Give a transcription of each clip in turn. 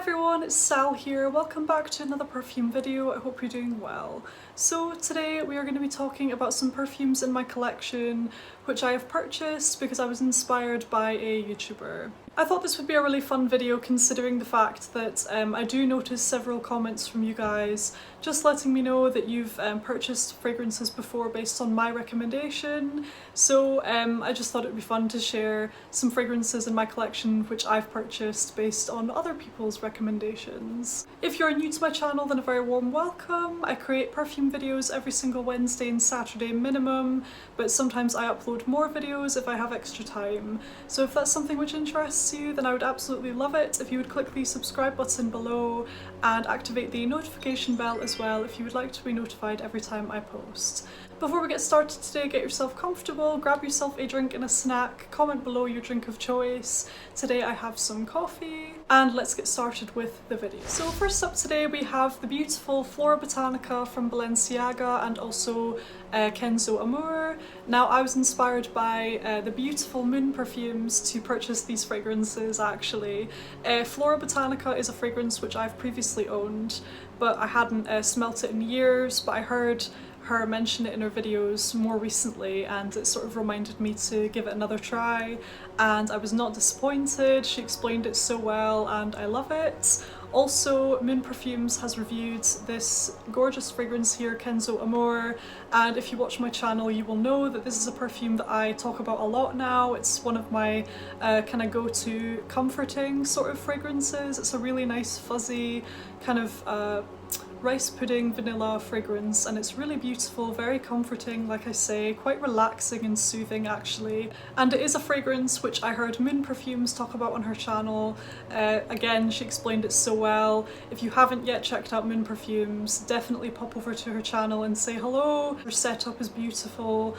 everyone, it's Sal here. Welcome back to another perfume video. I hope you're doing well. So today we are going to be talking about some perfumes in my collection which I have purchased because I was inspired by a YouTuber. I thought this would be a really fun video considering the fact that I do notice several comments from you guys just letting me know that you've purchased fragrances before based on my recommendation. So I just thought it would be fun to share some fragrances in my collection which I've purchased based on other people's recommendations. If you're new to my channel, then a very warm welcome. I create perfume videos every single Wednesday and Saturday minimum, but sometimes I upload more videos if I have extra time. So if that's something which interests you, then I would absolutely love it if you would click the subscribe button below and activate the notification bell as well if you would like to be notified every time I post. Before we get started today, get yourself comfortable, grab yourself a drink and a snack, comment below your drink of choice. Today I have some coffee, and let's get started with the video. So first up today we have the beautiful Flora Botanica from Balenciaga and also Kenzo Amour. Now I was inspired by the beautiful Moon perfumes to purchase these fragrances actually. Flora Botanica is a fragrance which I've previously owned, but I hadn't smelt it in years, but I heard her mention it in her videos more recently and it sort of reminded me to give it another try, and I was not disappointed. She explained it so well and I love it. Also, Moon Perfumes has reviewed this gorgeous fragrance here, Kenzo Amour, and if you watch my channel you will know that this is a perfume that I talk about a lot now. It's one of my kind of go-to comforting sort of fragrances. It's a really nice fuzzy kind of rice pudding vanilla fragrance, and it's really beautiful, very comforting, like I say, quite relaxing and soothing actually. And it is a fragrance which I heard Moon Perfumes talk about on her channel. Again, she explained it so well. If you haven't yet checked out Moon Perfumes, definitely pop over to her channel and say hello. Her setup is beautiful,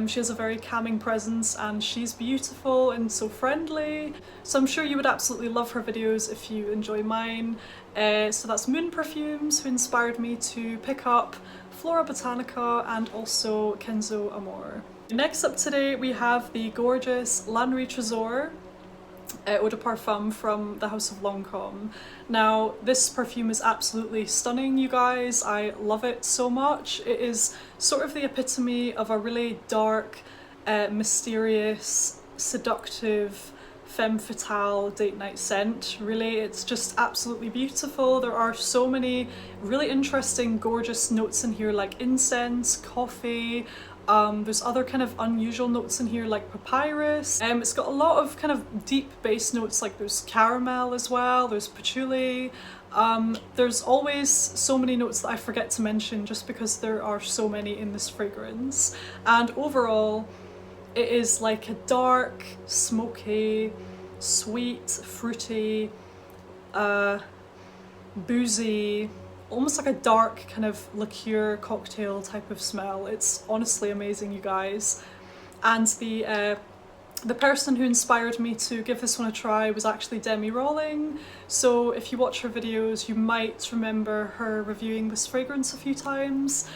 she has a very calming presence and she's beautiful and so friendly. So I'm sure you would absolutely love her videos if you enjoy mine. So that's Moon Perfumes who inspired me to pick up Flora Botanica and also Kenzo Amour. Next up today we have the gorgeous La Nuit Trésor Eau de Parfum from the House of Lancôme. Now this perfume is absolutely stunning, you guys. I love it so much. It is sort of the epitome of a really dark, mysterious, seductive, femme fatale date night scent. Really, it's just absolutely beautiful. There are so many really interesting, gorgeous notes in here like incense, coffee. There's other kind of unusual notes in here like papyrus. It's got a lot of kind of deep bass notes, like there's caramel as well, there's patchouli. There's always so many notes that I forget to mention just because there are so many in this fragrance. And overall, it is like a dark, smoky, sweet, fruity, boozy, almost like a dark kind of liqueur cocktail type of smell. It's honestly amazing, you guys. And the person who inspired me to give this one a try was actually Demi Rawling. So if you watch her videos, you might remember her reviewing this fragrance a few times.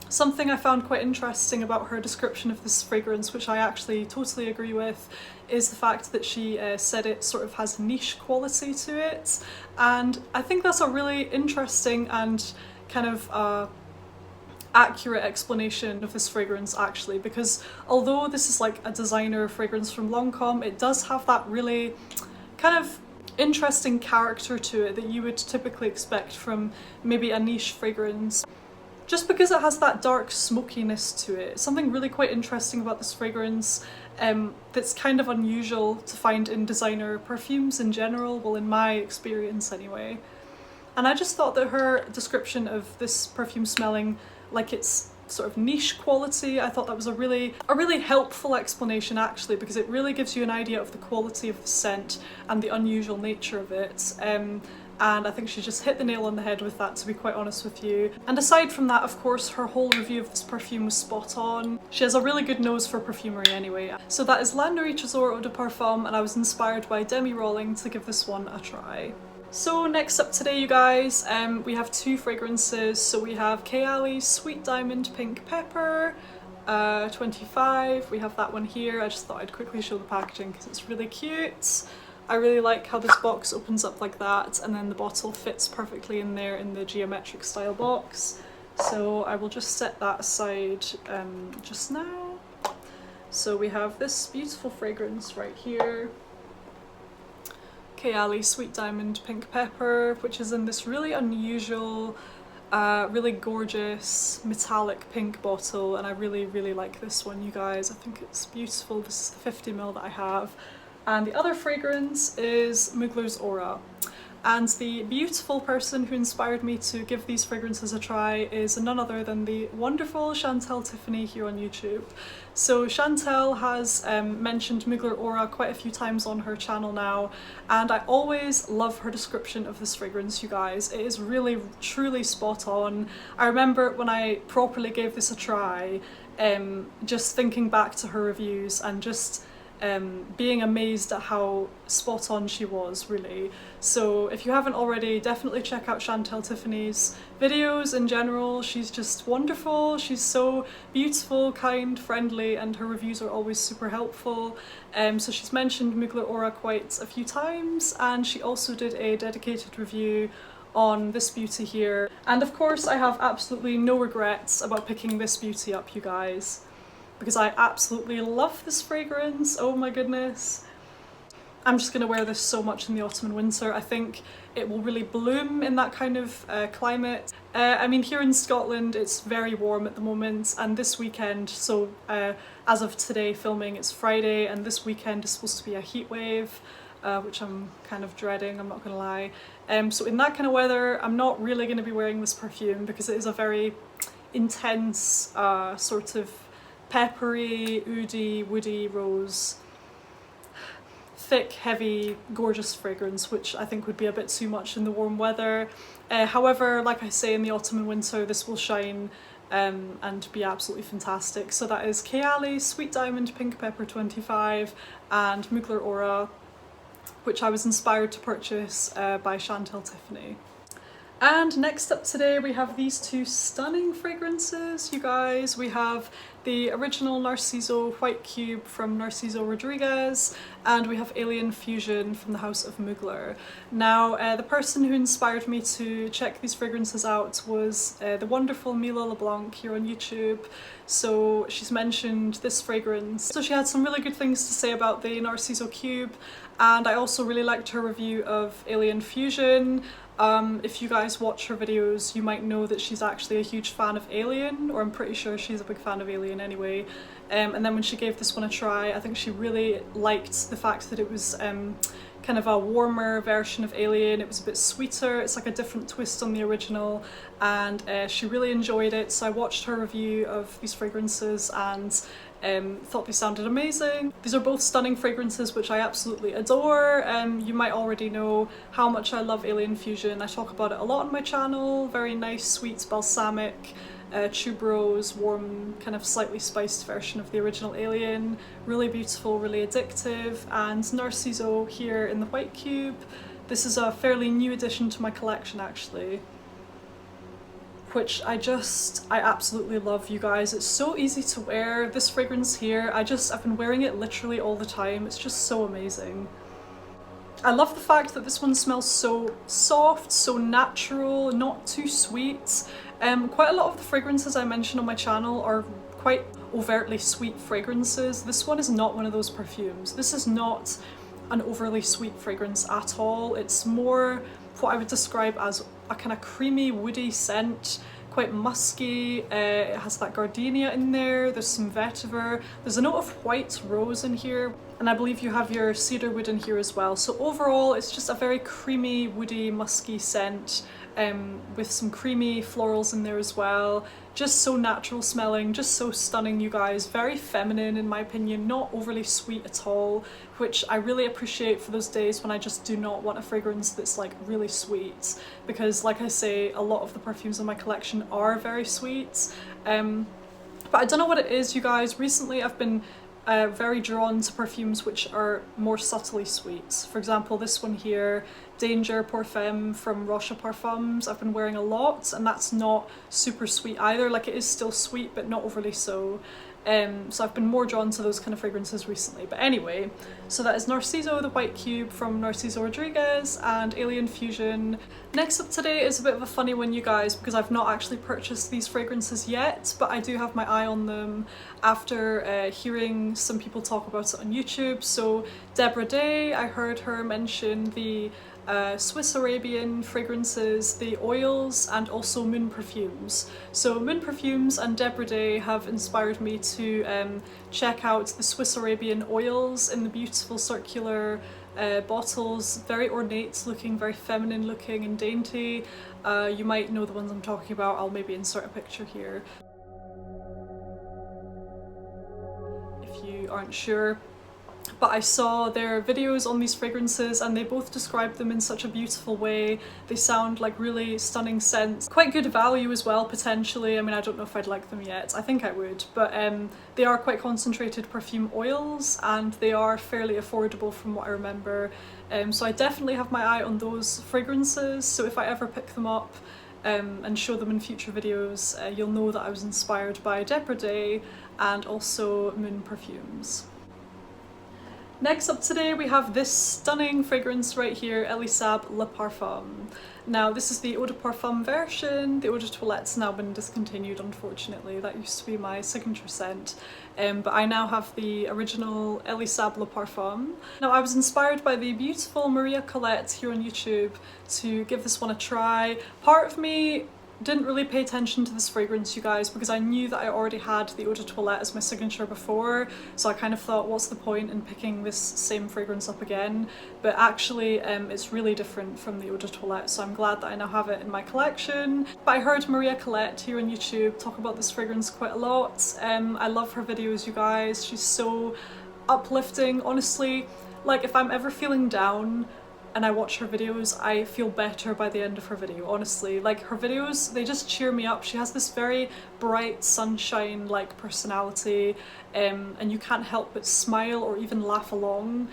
Something I found quite interesting about her description of this fragrance, which I actually totally agree with, is the fact that she said it sort of has niche quality to it. And I think that's a really interesting and kind of accurate explanation of this fragrance actually, because although this is like a designer fragrance from Lancôme, it does have that really kind of interesting character to it that you would typically expect from maybe a niche fragrance. Just because it has that dark smokiness to it. Something really quite interesting about this fragrance that's kind of unusual to find in designer perfumes in general, well in my experience anyway. And I just thought that her description of this perfume smelling like it's sort of niche quality, I thought that was a really helpful explanation actually, because it really gives you an idea of the quality of the scent and the unusual nature of it. And I think she just hit the nail on the head with that, to be quite honest with you. And aside from that, of course, her whole review of this perfume was spot on. She has a really good nose for perfumery anyway. So that is La Nuit Trésor Eau de Parfum, and I was inspired by Demi Rawling to give this one a try. So next up today, you guys, we have two fragrances. So we have Kayali's Sweet Diamond Pink Pepper, 25. We have that one here. I just thought I'd quickly show the packaging because it's really cute. I really like how this box opens up like that, and then the bottle fits perfectly in there in the geometric style box. So I will just set that aside just now. So we have this beautiful fragrance right here. Kayali Sweet Diamond Pink Pepper, which is in this really unusual, really gorgeous metallic pink bottle, and I really like this one, you guys. I think it's beautiful. This is the 50ml that I have. And the other fragrance is Mugler's Aura. And the beautiful person who inspired me to give these fragrances a try is none other than the wonderful Chantel Tiffany here on YouTube. So Chantel has mentioned Mugler Aura quite a few times on her channel now, and I always love her description of this fragrance, you guys. It is really truly spot on. I remember when I properly gave this a try, just thinking back to her reviews and just being amazed at how spot on she was, really. So if you haven't already, definitely check out Chantel Tiffany's videos in general. She's just wonderful. She's so beautiful, kind, friendly, and her reviews are always super helpful. So she's mentioned Mugler Aura quite a few times, and she also did a dedicated review on this beauty here. And of course I have absolutely no regrets about picking this beauty up, you guys, because I absolutely love this fragrance. Oh my goodness. I'm just gonna wear this so much in the autumn and winter. I think it will really bloom in that kind of climate. I mean, here in Scotland it's very warm at the moment, and this weekend, so as of today filming, it's Friday, and this weekend is supposed to be a heat wave, which I'm kind of dreading, I'm not gonna lie. So in that kind of weather, I'm not really gonna be wearing this perfume because it is a very intense sort of peppery, oudy, woody rose, thick, heavy, gorgeous fragrance, which I think would be a bit too much in the warm weather. However, like I say, in the autumn and winter this will shine and be absolutely fantastic. So that is Kayali Sweet Diamond Pink Pepper 25 and Mugler Aura, which I was inspired to purchase by Chantel Tiffany. And next up today we have these two stunning fragrances, you guys. We have the original Narciso White Cube from Narciso Rodriguez, and we have Alien Fusion from the House of Mugler. Now, the person who inspired me to check these fragrances out was the wonderful Mila LeBlanc here on YouTube. So she's mentioned this fragrance. So she had some really good things to say about the Narciso Cube, and I also really liked her review of Alien Fusion. If you guys watch her videos, you might know that she's actually a huge fan of Alien, or I'm pretty sure she's a big fan of Alien anyway. And then when she gave this one a try, I think she really liked the fact that it was kind of a warmer version of Alien. It was a bit sweeter, it's like a different twist on the original, and she really enjoyed it. So I watched her review of these fragrances and thought they sounded amazing. These are both stunning fragrances which I absolutely adore. You might already know how much I love Alien Fusion. I talk about it a lot on my channel. Very nice, sweet, balsamic, tuberose, warm, kind of slightly spiced version of the original Alien. Really beautiful, really addictive. And Narciso here in the White Cube. This is a fairly new addition to my collection actually, which I absolutely love, you guys. It's so easy to wear. This fragrance here, I've been wearing it literally all the time. It's just so amazing. I love the fact that this one smells so soft, so natural, not too sweet. Quite a lot of the fragrances I mention on my channel are quite overtly sweet fragrances. This one is not one of those perfumes. This is not an overly sweet fragrance at all. It's more what I would describe as a kind of creamy, woody scent, quite musky. It has that gardenia in there, there's some vetiver, there's a note of white rose in here, and I believe you have your cedarwood in here as well. So overall it's just a very creamy, woody, musky scent, with some creamy florals in there as well. Just so natural smelling, just so stunning, you guys. Very feminine in my opinion, not overly sweet at all, which I really appreciate for those days when I just do not want a fragrance that's like really sweet, because like I say, a lot of the perfumes in my collection are very sweet. But I don't know what it is, you guys. Recently I've been very drawn to perfumes which are more subtly sweet. For example, this one here, Danger Parfum from Parfums, I've been wearing a lot, and that's not super sweet either. Like, it is still sweet but not overly so. So I've been more drawn to those kind of fragrances recently. But anyway, so that is Narciso, the White Cube from Narciso Rodriguez, and Alien Fusion. Next up today is a bit of a funny one, you guys, because I've not actually purchased these fragrances yet, but I do have my eye on them after hearing some people talk about it on YouTube. So Deborah Day, I heard her mention the Swiss Arabian fragrances, the oils, and also Moon Perfumes. So Moon Perfumes and Deborah Day have inspired me to check out the Swiss Arabian oils in the beautiful circular bottles, very ornate looking, very feminine looking and dainty. You might know the ones I'm talking about. I'll maybe insert a picture here if you aren't sure. But I saw their videos on these fragrances and they both described them in such a beautiful way. They sound like really stunning scents. Quite good value as well, potentially. I mean, I don't know if I'd like them yet. I think I would, but they are quite concentrated perfume oils and they are fairly affordable from what I remember. So I definitely have my eye on those fragrances. So if I ever pick them up and show them in future videos, you'll know that I was inspired by Deborah Day and also Moon Perfumes. Next up today we have this stunning fragrance right here, Elisab Le Parfum. Now this is the Eau de Parfum version. The Eau de Toilette's now been discontinued, unfortunately. That used to be my signature scent. But I now have the original Elisab Le Parfum. Now I was inspired by the beautiful Maria Colette here on YouTube to give this one a try. Part of me didn't really pay attention to this fragrance, you guys, because I knew that I already had the Eau de Toilette as my signature before, so I kind of thought, what's the point in picking this same fragrance up again? But actually it's really different from the Eau de Toilette, so I'm glad that I now have it in my collection. But I heard Maria Colette here on YouTube talk about this fragrance quite a lot. I love her videos, you guys. She's so uplifting, honestly. Like, if I'm ever feeling down and I watch her videos, I feel better by the end of her video, honestly. Like, her videos, they just cheer me up. She has this very bright, sunshine-like personality, and you can't help but smile or even laugh along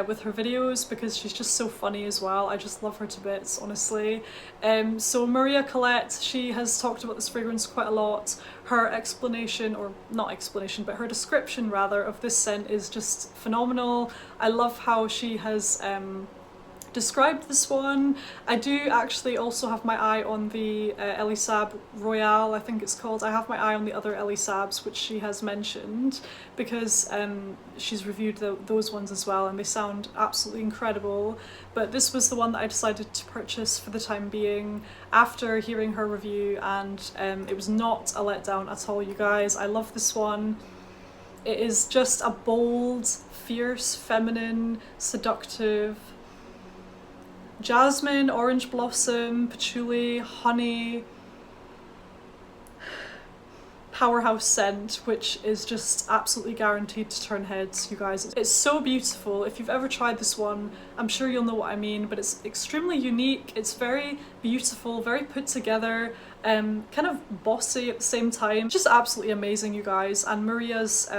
with her videos because she's just so funny as well. I just love her to bits, honestly. So Maria Colette, she has talked about this fragrance quite a lot. Her explanation, or not explanation, but her description rather, of this scent is just phenomenal. I love how she has described this one. I do actually also have my eye on the Elisab Royale, I think it's called. I have my eye on the other Elisabs which she has mentioned because she's reviewed those ones as well and they sound absolutely incredible. But this was the one that I decided to purchase for the time being after hearing her review, and it was not a letdown at all, you guys. I love this one. It is just a bold, fierce, feminine, seductive jasmine, orange blossom, patchouli, honey, powerhouse scent, which is just absolutely guaranteed to turn heads, you guys. It's so beautiful. If you've ever tried this one, I'm sure you'll know what I mean, but it's extremely unique. It's very beautiful, very put together, kind of bossy at the same time. Just absolutely amazing, you guys. And Maria's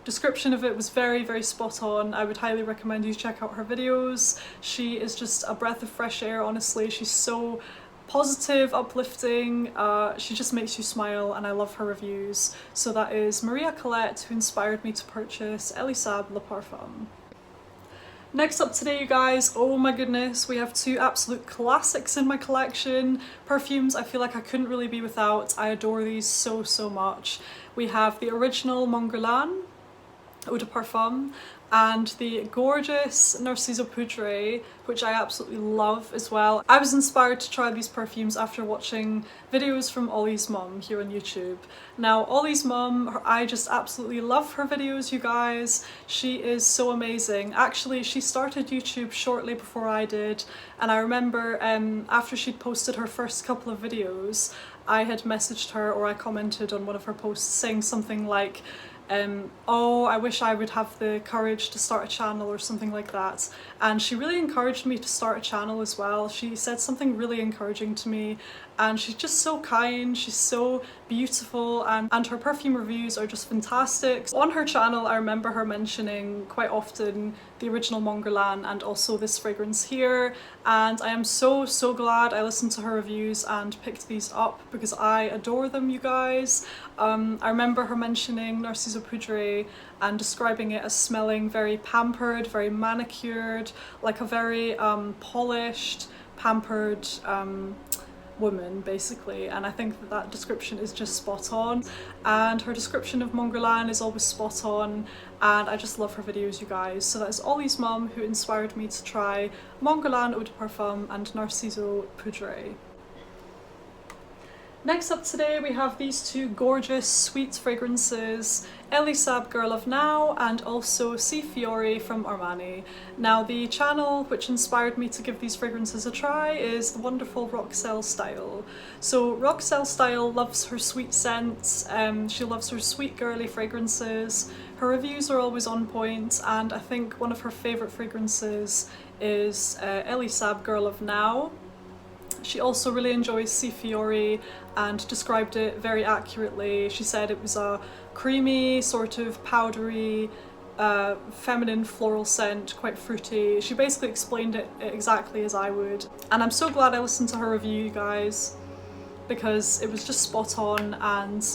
description of it was very, very spot on. I would highly recommend you check out her videos. She is just a breath of fresh air, honestly. She's so positive, uplifting, she just makes you smile, and I love her reviews. So that is Maria Colette, who inspired me to purchase Elisab Le Parfum. Next up today, you guys, oh my goodness, we have two absolute classics in my collection. Perfumes I feel like I couldn't really be without. I adore these so, so much. We have the original Montguerlain Eau de Parfum and the gorgeous Narciso Poudre, which I absolutely love as well. I was inspired to try these perfumes after watching videos from Ollie's mum here on YouTube. Now, Ollie's mum, I just absolutely love her videos, you guys. She is so amazing. Actually, she started YouTube shortly before I did, and I remember after she'd posted her first couple of videos, I had messaged her, or I commented on one of her posts saying something like, oh, I wish I would have the courage to start a channel or something like that. And she really encouraged me to start a channel as well. She said something really encouraging to me, and she's just so kind, she's so beautiful, and her perfume reviews are just fantastic. On her channel, I remember her mentioning quite often the original Mon Guerlain and also this fragrance here, and I am so glad I listened to her reviews and picked these up because I adore them, you guys. I remember her mentioning Narciso Poudre and describing it as smelling very pampered, very manicured, like a very polished, pampered woman basically, and I think that that description is just spot on, and her description of Mon Guerlain is always spot on, and I just love her videos, you guys. So that is Ollie's mum who inspired me to try Mon Guerlain Eau de Parfum and Narciso Poudre. Next up today we have these two gorgeous sweet fragrances, Elie Saab Girl of Now and also Si Fiori from Armani. Now the channel which inspired me to give these fragrances a try is the wonderful Roxelle Style. So Roxelle Style loves her sweet scents, she loves her sweet girly fragrances, her reviews are always on point, and I think one of her favourite fragrances is Elie Saab Girl of Now. She also really enjoys Si Fiori and described it very accurately. She said it was a creamy, sort of powdery, feminine floral scent, quite fruity. She basically explained it exactly as I would. And I'm so glad I listened to her review, you guys, because it was just spot on and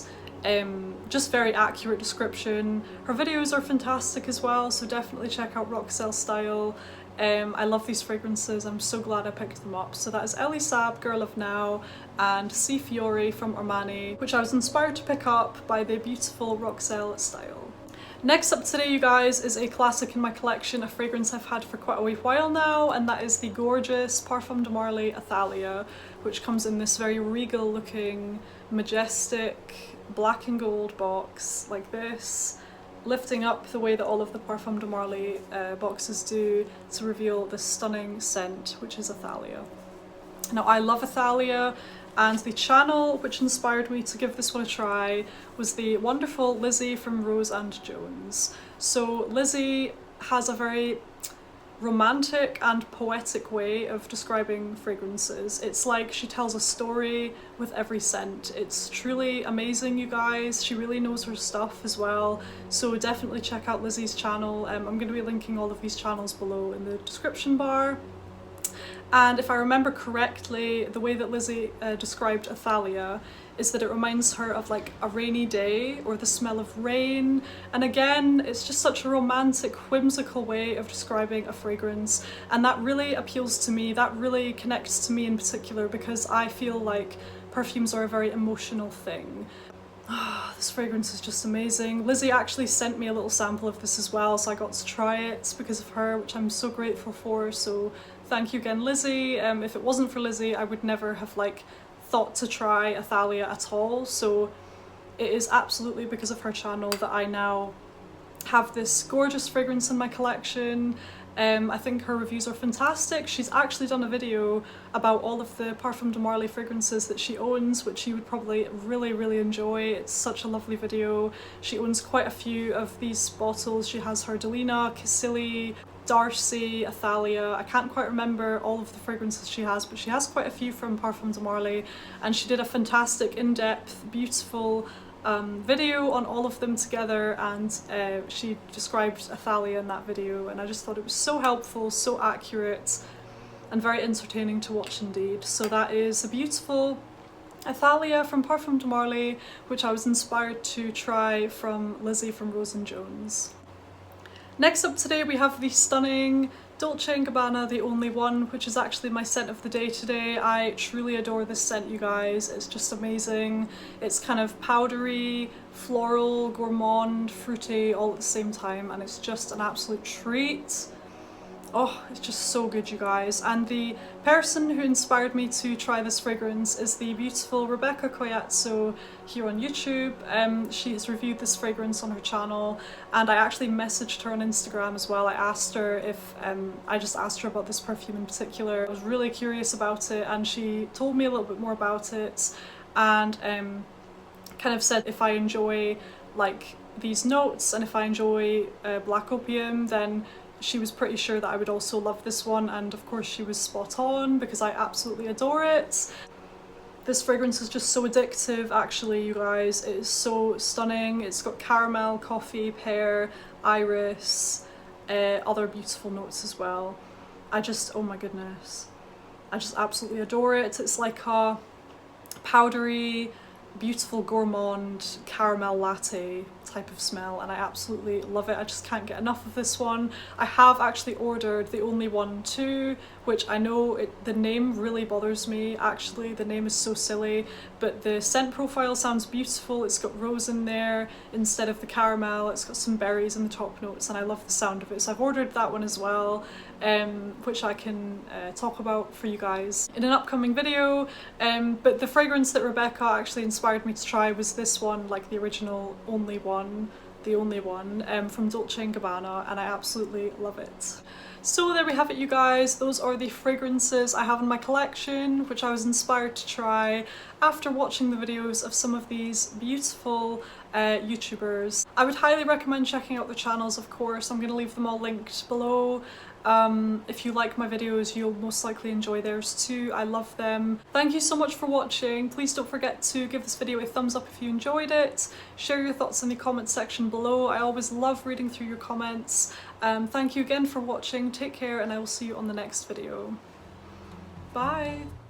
just very accurate description. Her videos are fantastic as well, so definitely check out Roxelle Style. I love these fragrances, I'm so glad I picked them up. So that is Elie Saab Girl of Now and Si Fiori from Armani, which I was inspired to pick up by the beautiful Roxelle Style. Next up today, you guys, is a classic in my collection, a fragrance I've had for quite a wee while now, and that is the gorgeous Parfum de Marly Athalia, which comes in this very regal looking, majestic, black and gold box like this, lifting up the way that all of the Parfum de Marly boxes do to reveal this stunning scent, which is Athalia. Now I love Athalia, and the channel which inspired me to give this one a try was the wonderful Lizzie from Rose and Jones. So Lizzie has a very romantic and poetic way of describing fragrances. It's like she tells a story with every scent. It's truly amazing, you guys. She really knows her stuff as well, so definitely check out Lizzie's channel. I'm going to be linking all of these channels below in the description bar. And if I remember correctly, the way that Lizzie described Athalia is that it reminds her of like a rainy day or the smell of rain. And again, it's just such a romantic, whimsical way of describing a fragrance. And that really appeals to me, that really connects to me in particular, because I feel like perfumes are a very emotional thing. This fragrance is just amazing. Lizzie actually sent me a little sample of this as well, so I got to try it because of her, which I'm so grateful for. So thank you again, Lizzie. If it wasn't for Lizzie, I would never have thought to try Athalia at all. So it is absolutely because of her channel that I now have this gorgeous fragrance in my collection. I think her reviews are fantastic. She's actually done a video about all of the Parfum de Marly fragrances that she owns, which you would probably really enjoy. It's such a lovely video. She owns quite a few of these bottles. She has her Delina, Cassili, Darcy, Athalia. I can't quite remember all of the fragrances she has, but she has quite a few from Parfum de Marly, and she did a fantastic, in-depth, beautiful video on all of them together, and she described Athalia in that video, and I just thought it was so helpful, so accurate, and very entertaining to watch indeed. So that is a beautiful Athalia from Parfum de Marly, which I was inspired to try from Lizzie from Rose and Jones. Next up today we have the stunning Dolce & Gabbana The Only One, which is actually my scent of the day today. I truly adore this scent, you guys. It's just amazing. It's kind of powdery, floral, gourmand, fruity all at the same time, and it's just an absolute treat. Oh, it's just so good, you guys. And the person who inspired me to try this fragrance is the beautiful Rebecca Coyazzo here on YouTube. She has reviewed this fragrance on her channel, and I actually messaged her on Instagram as well. I asked her if, I just asked her about this perfume in particular. I was really curious about it, and she told me a little bit more about it, and kind of said if I enjoy these notes and if I enjoy black opium, then she was pretty sure that I would also love this one, and of course she was spot on because I absolutely adore it. This fragrance is just so addictive, actually, you guys. It is so stunning. It's got caramel, coffee, pear, iris, other beautiful notes as well. Oh my goodness, I just absolutely adore it. It's like a powdery, beautiful gourmand caramel latte type of smell, and I absolutely love it. I just can't get enough of this one. I have actually ordered the only one too, which I know the name really bothers me. Actually, the name is so silly, but the scent profile sounds beautiful. It's got rose in there instead of the caramel. It's got some berries in the top notes, and I love the sound of it. So I've ordered that one as well, which I can talk about for you guys in an upcoming video. But the fragrance that Rebecca actually inspired me to try was this one, like the original the only one from Dolce & Gabbana, and I absolutely love it. So there we have it, you guys. Those are the fragrances I have in my collection, which I was inspired to try after watching the videos of some of these beautiful YouTubers. I would highly recommend checking out their channels, of course. I'm going to leave them all linked below. If you like my videos, you'll most likely enjoy theirs too. I love them. Thank you so much for watching. Please don't forget to give this video a thumbs up if you enjoyed it. Share your thoughts in the comments section below. I always love reading through your comments. Thank you again for watching. Take care, and I will see you on the next video. Bye!